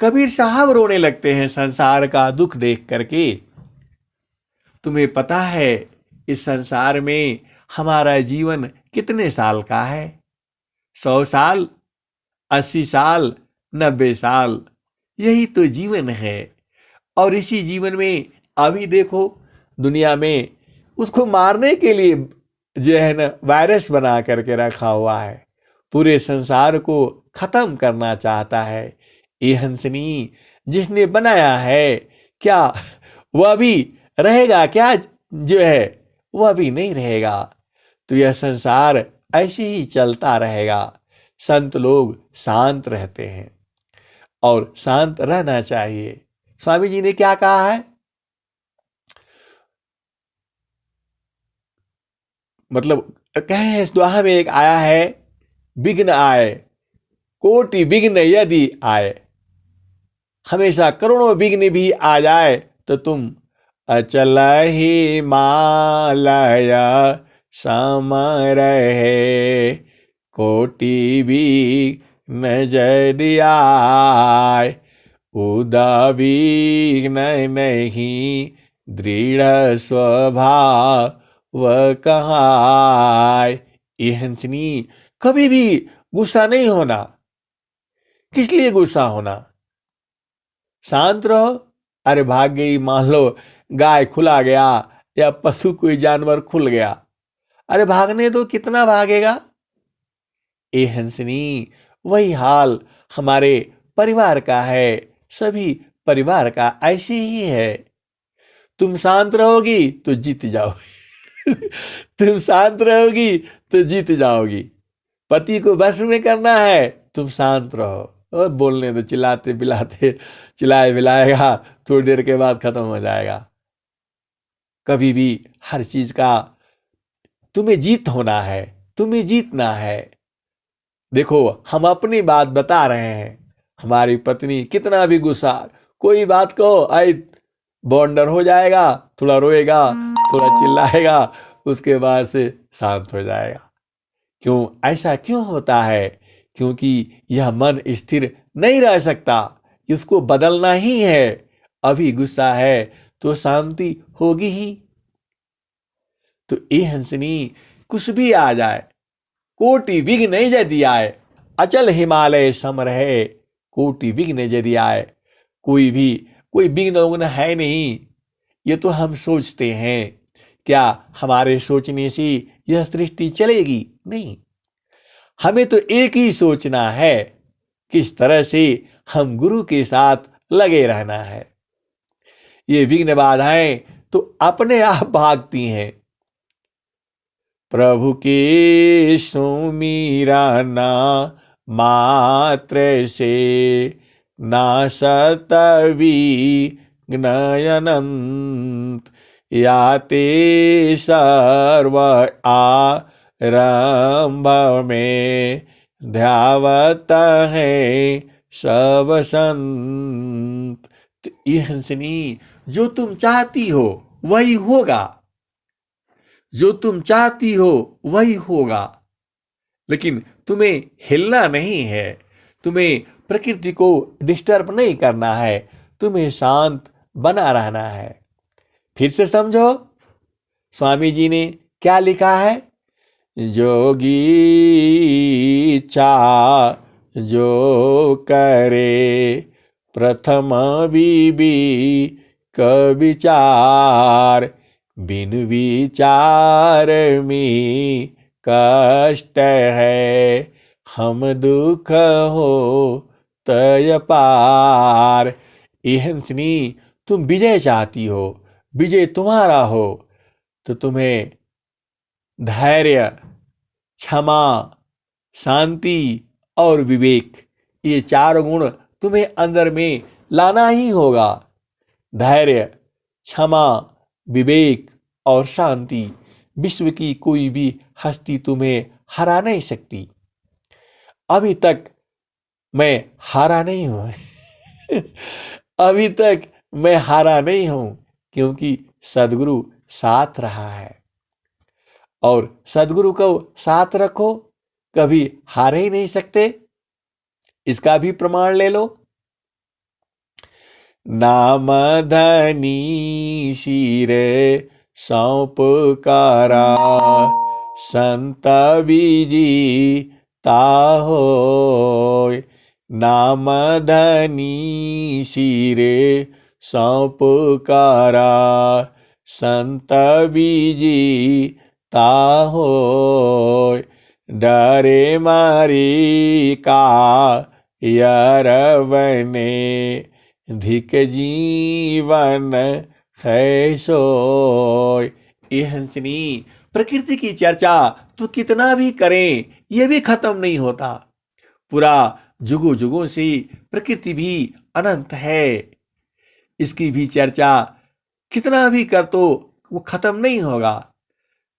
A: कबीर साहब रोने लगते हैं संसार का दुख देख करके। तुम्हें पता है इस संसार में हमारा जीवन कितने साल का है? 100 साल, 80 साल, 90 साल, यही तो जीवन है। और इसी जीवन में अभी देखो, दुनिया में उसको मारने के लिए जो है ना, वायरस बना करके रखा हुआ है। पूरे संसार को खत्म करना चाहता है। ये हंसनी, जिसने बनाया है, क्या वह भी रहेगा? क्या जो है वह भी नहीं रहेगा। तो यह संसार ऐसे ही चलता रहेगा। संत लोग शांत रहते हैं और शांत रहना चाहिए। स्वामी जी ने क्या कहा है? मतलब कहे हैं इस दोहा में, एक आया है, विघ्न आए कोटि विघ्न यदि आए, हमेशा करोड़ों विघ्न भी आ जाए तो तुम अचल हिमालय सम रहे। कोटि विघ्न यदि आए, उदाविघ्न नहीं दृढ़ स्वभाव कहाय। ये हंसनी, कभी भी गुस्सा नहीं होना। किस लिए गुस्सा होना? शांत रहो। अरे भाग गई, मान लो गाय खुला गया या पशु कोई जानवर खुल गया, अरे भागने दो, कितना भागेगा? ए हंसनी, वही हाल हमारे परिवार का है। सभी परिवार का ऐसे ही है। तुम शांत रहोगी तो जीत जाओगी। तुम शांत रहोगी तो जीत जाओगी। पति को बस में करना है, तुम शांत रहो। और बोलने दो, चिल्लाते बिलाते, चिल्लाए बिलाएगा, थोड़ी देर के बाद खत्म हो जाएगा। कभी भी हर चीज का तुम्हें जीत होना है, तुम्हें जीतना है। देखो, हम अपनी बात बता रहे हैं। हमारी पत्नी कितना भी गुस्सा, कोई बात कहो, आई बॉन्डर हो जाएगा, थोड़ा रोएगा, थोड़ा चिल्लाएगा, उसके बाद से शांत हो जाएगा। क्यों? ऐसा क्यों होता है? क्योंकि यह मन स्थिर नहीं रह सकता, इसको बदलना ही है। अभी गुस्सा है तो शांति होगी ही। तो ये हंसनी, कुछ भी आ जाए, कोटि विघ्न यदि आए, अचल हिमालय सम रहे। कोटि विघ्न यदि आए, कोई विघ्न उघ्न है नहीं। ये तो हम सोचते हैं, क्या हमारे सोचने से यह सृष्टि चलेगी? नहीं, हमें तो एक ही सोचना है, किस तरह से हम गुरु के साथ लगे रहना है। ये विघ्न बाधाएं तो अपने आप भागती हैं। प्रभु के सुमीराना मात्र से नासतवी ज्ञानंत, याते सर्व आरंभ में ध्यावत है सब संत। तो ये हंसनी, जो तुम चाहती हो वही होगा, जो तुम चाहती हो वही होगा, लेकिन तुम्हें हिलना नहीं है, तुम्हें प्रकृति को डिस्टर्ब नहीं करना है, तुम्हें शांत बना रहना है। फिर से समझो, स्वामी जी ने क्या लिखा है? जोगी इच्छा जो करे, प्रथम विवेक विचार, बिन विचार में कष्ट है, हम दुख हो तय पार। ए हंसनी, तुम विजय चाहती हो, विजय तुम्हारा हो, तो तुम्हें धैर्य, क्षमा, शांति और विवेक, ये चार गुण तुम्हें अंदर में लाना ही होगा। धैर्य, क्षमा, विवेक और शांति, विश्व की कोई भी हस्ती तुम्हें हरा नहीं सकती। अभी तक मैं हारा नहीं हूं अभी तक मैं हारा नहीं हूं, क्योंकि सद्गुरु साथ रहा है। और सद्गुरु को साथ रखो, कभी हार ही नहीं सकते। इसका भी प्रमाण ले लो। नाम धनी शीरे सौंप कारा, संत बीजी ताहोय। नाम धनी शीरे सौंप कारा, संत बीजी ताहोय। डरे मारी का यरवने, धिक जीवन है सोय। ये हंसनी, प्रकृति की चर्चा तो कितना भी करें ये भी खत्म नहीं होता। पूरा जुगों जुगों से प्रकृति भी अनंत है, इसकी भी चर्चा कितना भी कर तो वो खत्म नहीं होगा।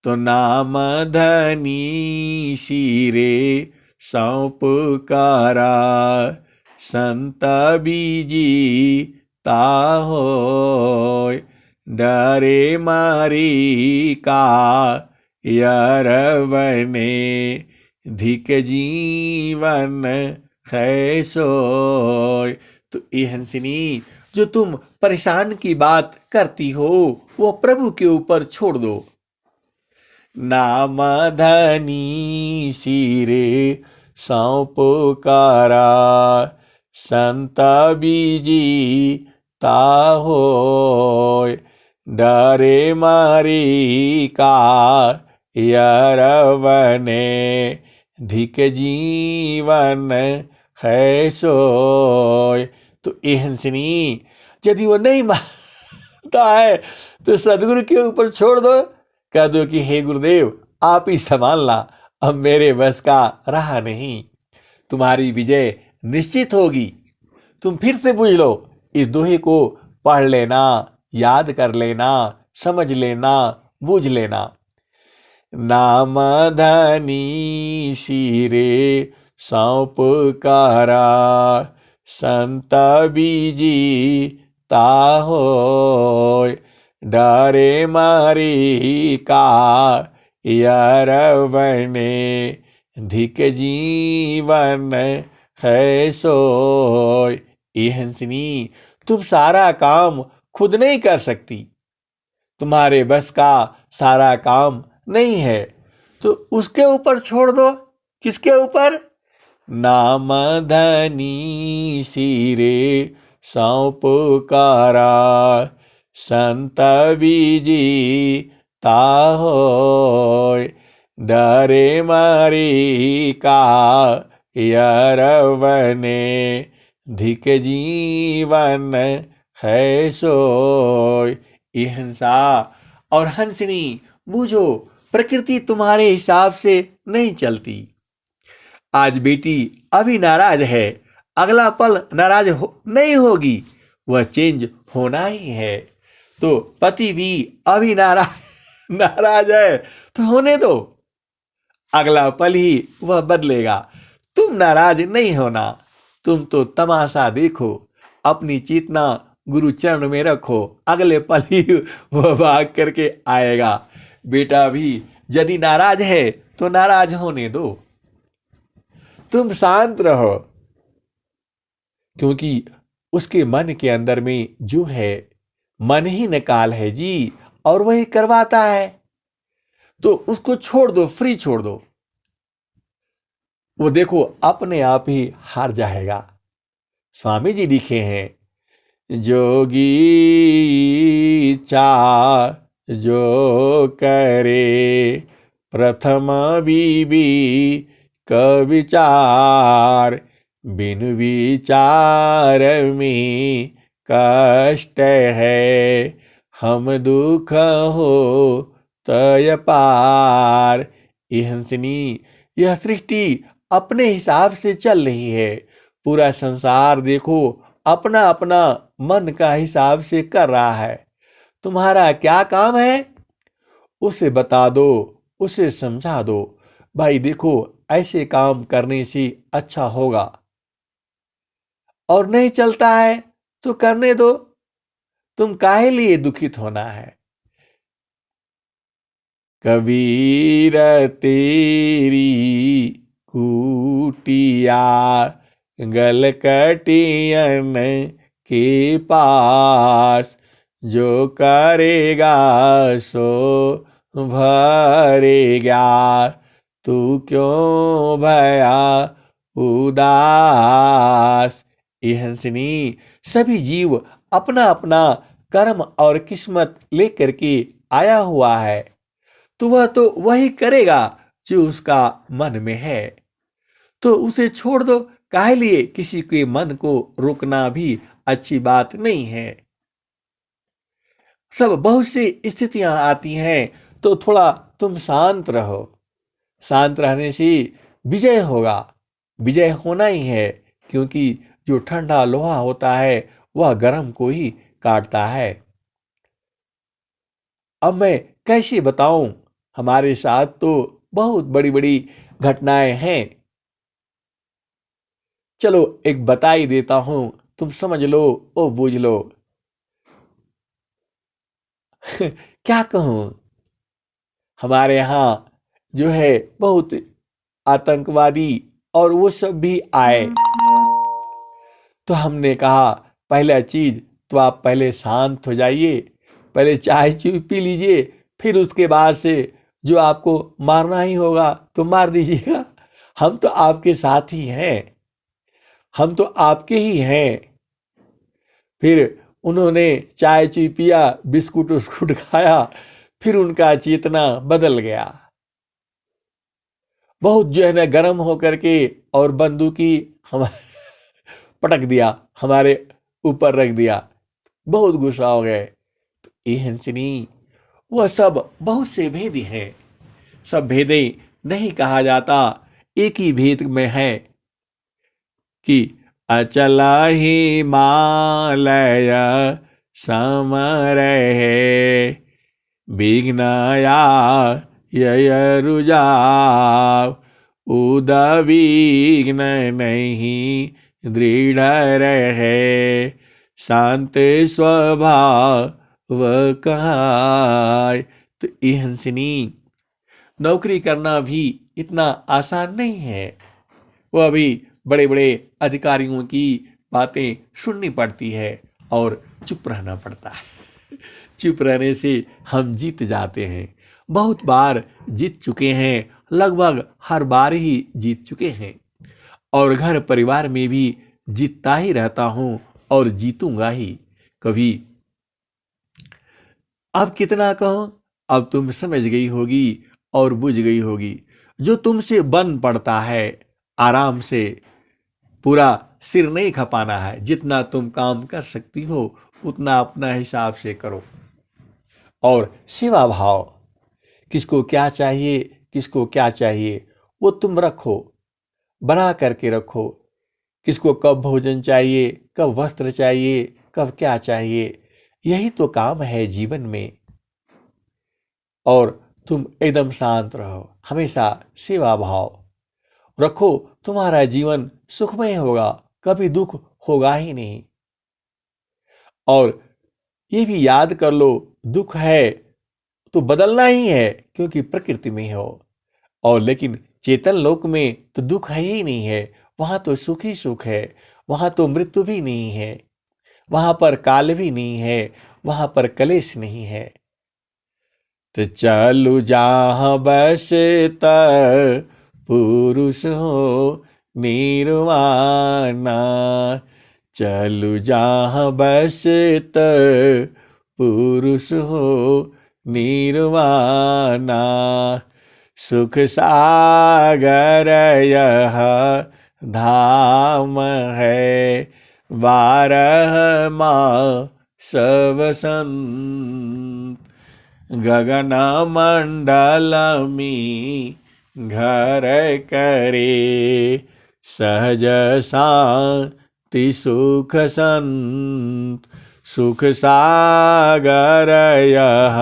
A: तो नाम धनी शीरे सौंप कारा, संत बीजी ताहोय। डरे मारी का यरवने, धिक जीवन है सोय। तो ये हंसिनी, जो तुम परेशान की बात करती हो वो प्रभु के ऊपर छोड़ दो। नाम धनी शीरे सौंप कारा, संत बीजी ताहोय। डरे मारी का यरवने, धिक जीवन है सोय। तो ये हंसनी, यदि वो नहीं मानता है तो सदगुरु के ऊपर छोड़ दो, कह दो कि हे गुरुदेव आप ही संभालना, अब मेरे बस का रहा नहीं। तुम्हारी विजय निश्चित होगी। तुम फिर से बुझ लो, इस दोहे को पढ़ लेना, याद कर लेना, समझ लेना, बूझ लेना। नाम धनी शीरे सौंप कारा, संत बीजी ताहोय। डरे मारी का यरवने, धिक जीवन है सोय। ये हंसनी, तुम सारा काम खुद नहीं कर सकती, तुम्हारे बस का सारा काम नहीं है, तो उसके ऊपर छोड़ दो। किसके ऊपर? नाम धनी सिरे सौंपकारा, संत विजी ताहोय, डरे मारी का यरवने, धिक जीवन है सोय। ये हंसा और हंसनी, बूझो प्रकृति तुम्हारे हिसाब से नहीं चलती। आज बेटी अभी नाराज है, अगला पल नाराज नहीं होगी, वह चेंज होना ही है। तो पति भी अभी नाराज है तो होने दो, अगला पल ही वह बदलेगा। तुम नाराज नहीं होना, तुम तो तमाशा देखो, अपनी चेतना गुरु चरण में रखो, अगले पल ही वह भाग करके आएगा। बेटा भी यदि नाराज है तो नाराज होने दो, तुम शांत रहो, क्योंकि उसके मन के अंदर में जो है, मन ही नकाल है जी, और वही करवाता है। तो उसको छोड़ दो, फ्री छोड़ दो, वो देखो अपने आप ही हार जाएगा। स्वामी जी लिखे हैं, जोगी चा जो करे, प्रथम बीबी क विचार, बिन विचार में कष्ट है, हम दुख हो तय पार। ये हंसनी, यह सृष्टि अपने हिसाब से चल रही है। पूरा संसार देखो अपना अपना मन का हिसाब से कर रहा है। तुम्हारा क्या काम है, उसे बता दो, उसे समझा दो, भाई देखो ऐसे काम करने से अच्छा होगा, और नहीं चलता है तो करने दो, तुम काहे लिए दुखित होना है। कबीर तेरी कुटिया, गलकटियन के पास, जो करेगा सो भरेगा, तू क्यों भया उदास। ये हंसनी, सभी जीव अपना अपना कर्म और किस्मत लेकर के आया हुआ है, तो वह तो वही करेगा जो उसका मन में है। तो उसे छोड़ दो, काहे लिए किसी के मन को रोकना भी अच्छी बात नहीं है। सब बहुत सी स्थितियां आती हैं, तो थोड़ा तुम शांत रहो, शांत रहने से विजय होगा, विजय होना ही है, क्योंकि जो ठंडा लोहा होता है वह गर्म को ही काटता है। अब मैं कैसे बताऊं, हमारे साथ तो बहुत बड़ी बड़ी घटनाएं हैं। चलो एक बता ही देता हूं, तुम समझ लो ओ बूझ लो। क्या कहूं, हमारे यहाँ जो है बहुत आतंकवादी और वो सब भी आए, तो हमने कहा पहला चीज तो आप पहले शांत हो जाइए, पहले चाय पी लीजिए, फिर उसके बाद से जो आपको मारना ही होगा तो मार दीजिएगा, हम तो आपके साथ ही हैं, हम तो आपके ही हैं। फिर उन्होंने चाय पिया, बिस्कुट उस्कुट खाया, फिर उनका चेतना बदल गया, बहुत जो है ना गर्म होकर के, और बंदूकी हमारे पटक दिया, हमारे ऊपर रख दिया, बहुत गुस्सा हो गए। तो ये हंसनी, वह सब बहुत से भेद हैं, सब भेदे नहीं कहा जाता, एक ही भेद में है कि अचल हिमालय सम रहे, विघ्नया रुझाव, उद्विग्न नहीं दृढ़ रहे, शांत स्वभाव कहाय। तो ये हंसनी, नौकरी करना भी इतना आसान नहीं है, वह भी बड़े बड़े अधिकारियों की बातें सुननी पड़ती है और चुप रहना पड़ता है। चुप रहने से हम जीत जाते हैं, बहुत बार जीत चुके हैं, लगभग हर बार ही जीत चुके हैं और घर परिवार में भी जीतता ही रहता हूं और जीतूंगा ही। कभी अब कितना कहो, अब तुम समझ गई होगी और बुझ गई होगी। जो तुमसे बन पड़ता है, आराम से पूरा सिर नहीं खपाना है। जितना तुम काम कर सकती हो उतना अपना हिसाब से करो। और सेवा भाव, किसको क्या चाहिए, किसको क्या चाहिए वो तुम रखो, बना करके रखो। किसको कब भोजन चाहिए, कब वस्त्र चाहिए, कब क्या चाहिए, यही तो काम है जीवन में। और तुम एकदम शांत रहो, हमेशा सेवा भाव रखो, तुम्हारा जीवन सुखमय होगा, कभी दुख होगा ही नहीं। और ये भी याद कर लो, दुख है तो बदलना ही है, क्योंकि प्रकृति में हो। और लेकिन चेतन लोक में तो दुख है ही नहीं है, वहां तो सुख ही सुख है, वहां तो मृत्यु भी नहीं है, वहां पर काल भी नहीं है, वहां पर कलेश नहीं है। तो चलू जहाँ बसता पुरुष हो निर्वाणा, चलू जहाँ बसता पुरुष हो निर्वाणा। सुख सागर यह धाम है, 12 मास वसंत। गगन मंडल में घर करे, सहज शांति सुख संत। सुख सागर यह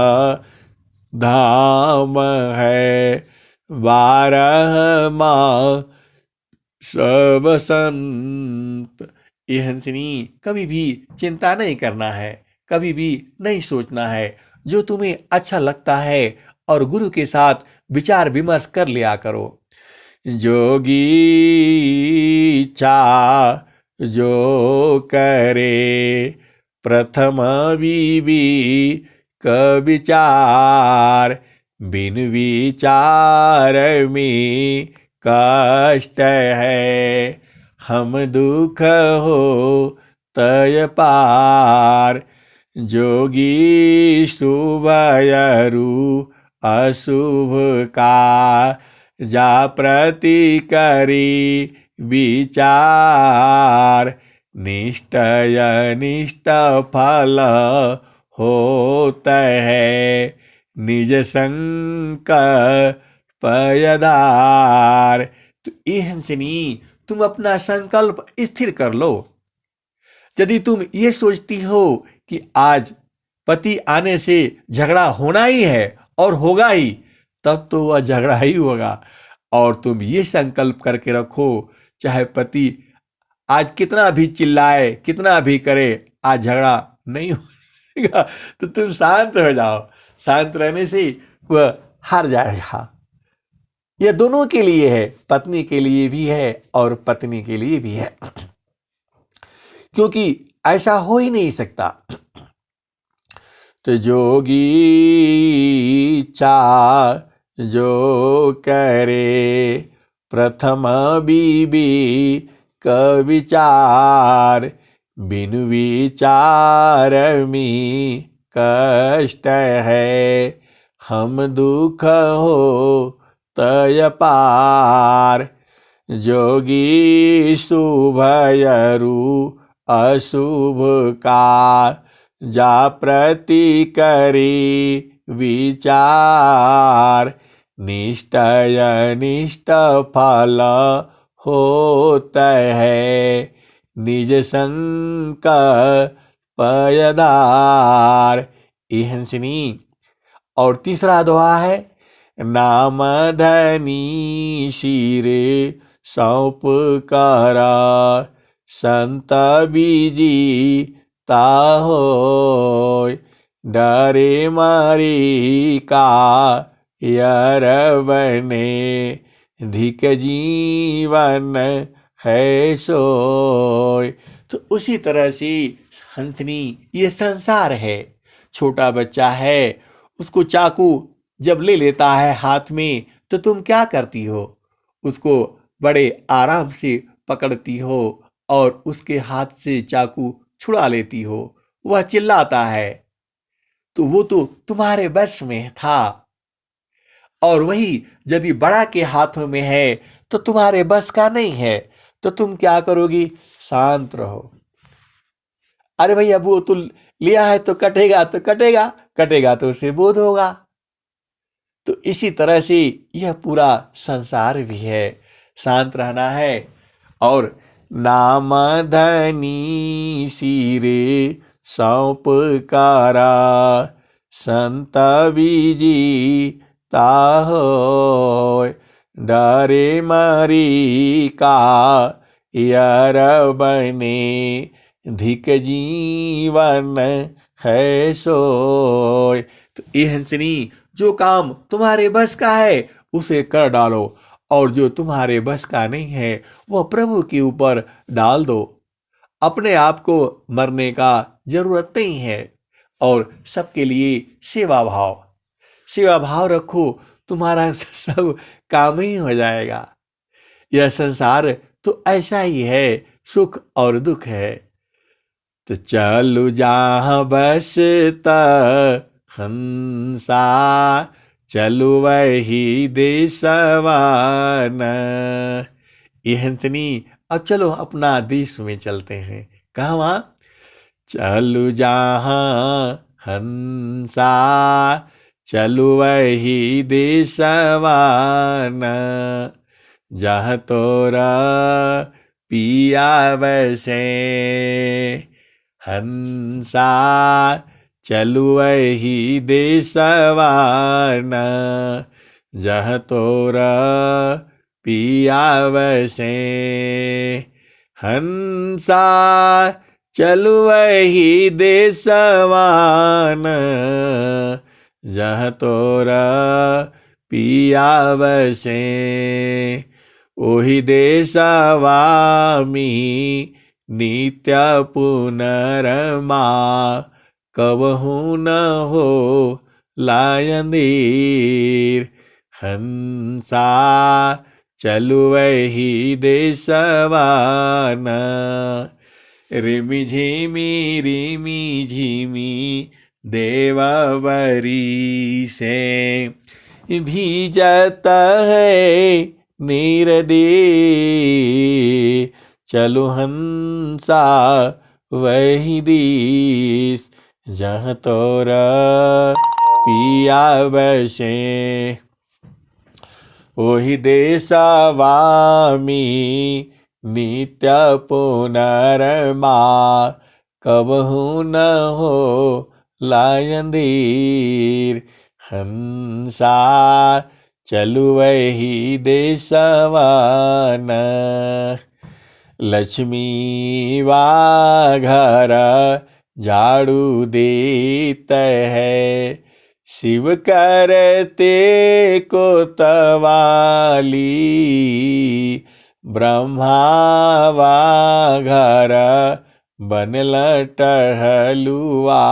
A: धाम है, 12 मास वसंत। ये हंसनी, कभी भी चिंता नहीं करना है, कभी भी नहीं सोचना है। जो तुम्हें अच्छा लगता है और गुरु के साथ विचार विमर्श कर लिया करो। जोगी चा जो करे, प्रथम बीबी का विचार। बिन विचार में कष्ट है, हम दुख हो तय पार। जोगी शुभ यरु अशुभ का, जा प्रति करी विचार। निष्ठय निष्ठ फल होता है, निज संकल्प यधार। तो ये हंसनी, तुम अपना संकल्प स्थिर कर लो। यदि तुम ये सोचती हो कि आज पति आने से झगड़ा होना ही है और होगा ही, तब तो वह झगड़ा ही होगा। और तुम ये संकल्प करके रखो, चाहे पति आज कितना भी चिल्लाए, कितना भी करे, आज झगड़ा नहीं होगा। तो तुम शांत हो जाओ, शांत रहने से वह हार जाएगा। यह दोनों के लिए है, पत्नी के लिए भी है और पत्नी के लिए भी है, क्योंकि ऐसा हो ही नहीं सकता। तो जोगी चा जो करे, प्रथम बीबी का विचार। बिन विचार में कष्ट है, हम दुख हो तय पार। जोगी शुभ यरु अशुभ का, जा प्रति करी विचार। निष्ठय निष्ठ फल होता है, निज संकल्प यधार। ये हंसनी। और तीसरा दोहा है, नाम धनी शीरे सौंप करा। संत बीजी ताहोय, डरे मारी का यर बने। धिक जीवन है सोय। तो उसी तरह से हंसनी, ये संसार है। छोटा बच्चा है, उसको चाकू जब ले लेता है हाथ में, तो तुम क्या करती हो? उसको बड़े आराम से पकड़ती हो और उसके हाथ से चाकू छुड़ा लेती हो। वह चिल्लाता है, तो वो तो तुम्हारे बस में था, और वही यदि बड़ा के हाथों में है तो तुम्हारे बस का नहीं है, तो तुम क्या करोगी? शांत रहो। अरे भैया, वो तो लिया है तो कटेगा तो कटेगा, कटेगा तो उसे बोध होगा। तो इसी तरह से यह पूरा संसार भी है। शांत रहना है। और नाम धनी सिरे सौंप कारा, संत बीजी ताहोय, डरे मरी का यार बने, धिक जीवन है सोय। तो ये हंसनी, जो काम तुम्हारे बस का है उसे कर डालो, और जो तुम्हारे बस का नहीं है वह प्रभु के ऊपर डाल दो। अपने आप को मरने का जरूरत नहीं है, और सबके लिए सेवा भाव, सेवा भाव रखो, तुम्हारा सब काम ही हो जाएगा। यह संसार तो ऐसा ही है, सुख और दुख है। तो चलु जहाँ बसता हंसा, चलु वही देशवान। ये हंसनी, अब चलो अपना देश में चलते हैं। कहाँ? वहाँ चलु जहाँ हंसा, चलु वही देशवान, जहाँ तोरा पिया बसे। हंसा चलु वही देशवान, जहाँ तोरा पिया बसे। हंसा चलु वही देशवान, जहाँ तोरा पिया बसे। ओहि देशवामी नित्य पुनरमा, कबहू न हो लायंदीर। हंसा चलु वही देशवान, रिमि झिमी देवबरी से, भीजत है नीरदे। चलो हंसा वही देश, जहाँ तोरा पिया बसे। ओहि देशवामी नित्य पुनरमा, कबहू न हो लायंदीर। हंसा चलु वही देशवान, लक्ष्मी वा घर झाड़ू देत है, शिव करते कोतवाली। ब्रह्मा वा घर बनल टहलुआ,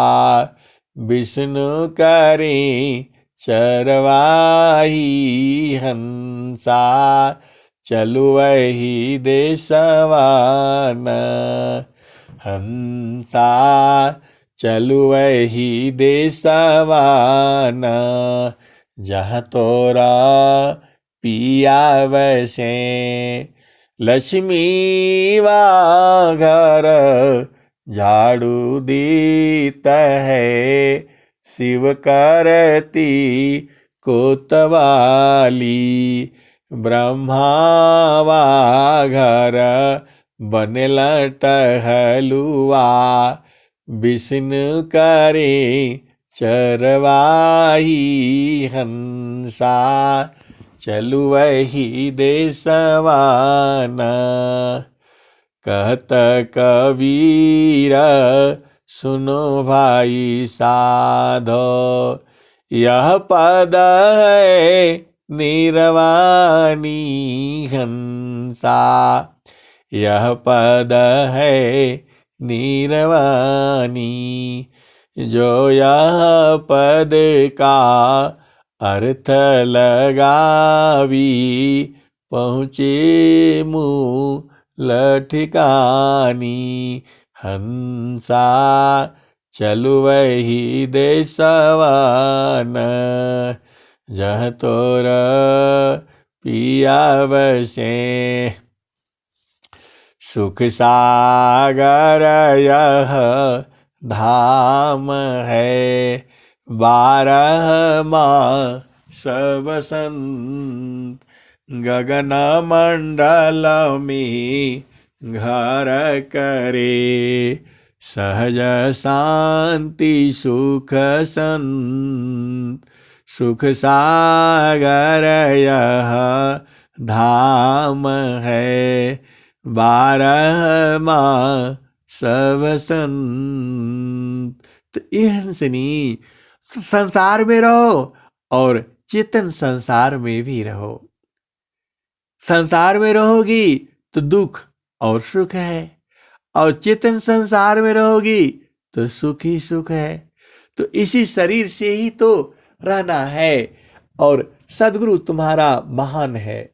A: विष्णु करे चरवाही। हंसा चलु वही देशवान, हंसा चलु वही देशवान, जहाँ तोरा पिया बसे। लक्ष्मी वा घर झाड़ू देत है, शिव करती कोतवाली। ब्रह्मा वा घर बनल टहलुआ, विष्णु करे चरवाही। हंसा चलु वही देशवान, कहत कबीर सुनो भाई साधो। यह पद है निर्वाणी। हंसा यह पद है निर्वाणी, जो यह पद का अर्थ लगावी पहुँचे मूल ठिकानी। हंसा चलुवहि देशवन जह तोर पिया बसे। सुख सागर यह धाम है 12 मास बसंत। गगन मंडल में घर करे सहज शांति सुख संत। सुख सागर यह धाम है 12 मास बसंत। तो ये हंसनी संसार में रहो और चेतन संसार में भी रहो। संसार में रहोगी तो दुख और सुख है, और चेतन संसार में रहोगी तो सुख ही सुख है। तो इसी शरीर से ही तो रहना है, और सद्गुरु तुम्हारा महान है।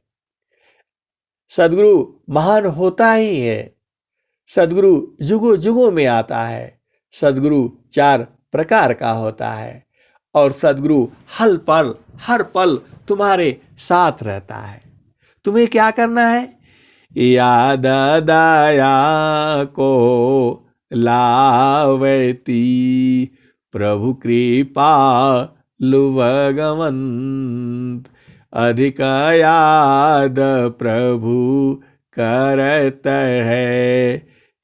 A: सद्गुरु महान होता ही है। सद्गुरु जुगों जुगों में आता है। सद्गुरु 4 प्रकार का होता है, और सद्गुरु हर पल तुम्हारे साथ रहता है। तुम्हें क्या करना है? याद दया को लावती प्रभु कृपा लुभगवंत। अधिक याद प्रभु करत है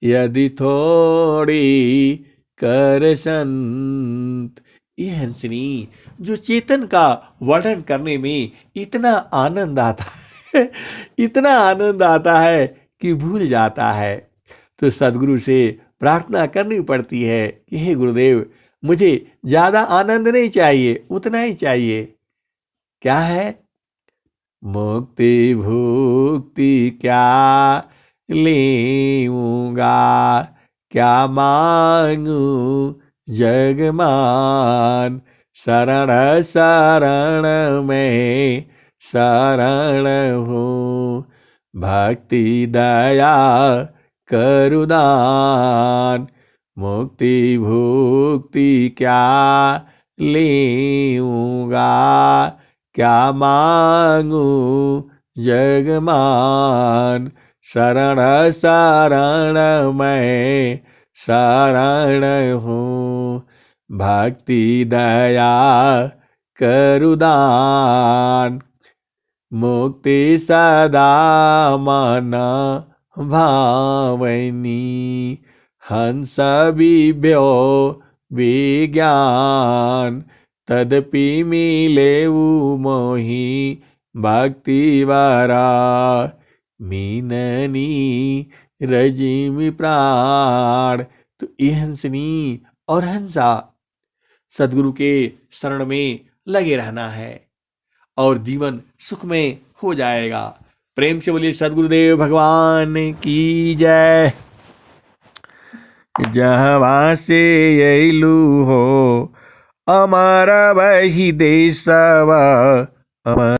A: यदि थोड़ी कर संत। ये हंसनी जो चेतन का वर्णन करने में इतना आनंद आता है इतना आनंद आता है कि भूल जाता है। तो सद्गुरु से प्रार्थना करनी पड़ती है कि हे गुरुदेव, मुझे ज्यादा आनंद नहीं चाहिए, उतना ही चाहिए। क्या है? मुक्ति भुक्ति क्या लेऊंगा, क्या मांगू जगमान। शरण शरण में शरण हूँ, भक्ति दया करुदान। मुक्ति भुक्ति क्या लेऊंगा, क्या मांगू जगमान। शरण शरण में शरण हूँ, भक्ति दया करुदान। मुक्ति सदा मन भावनी, हंस बिभ्यो विज्ञान। तदपि मिलेऊ मोहि भक्ति वरा, मीननी रजिमि प्राण। तो ये हंसनी और हंसा सद्गुरु के शरण में लगे रहना है, और जीवन सुखमय हो जाएगा। प्रेम से बोलिए सद्गुरुदेव भगवान की जय। जहाँ से अइलू हो अमर वही देशवा, अमर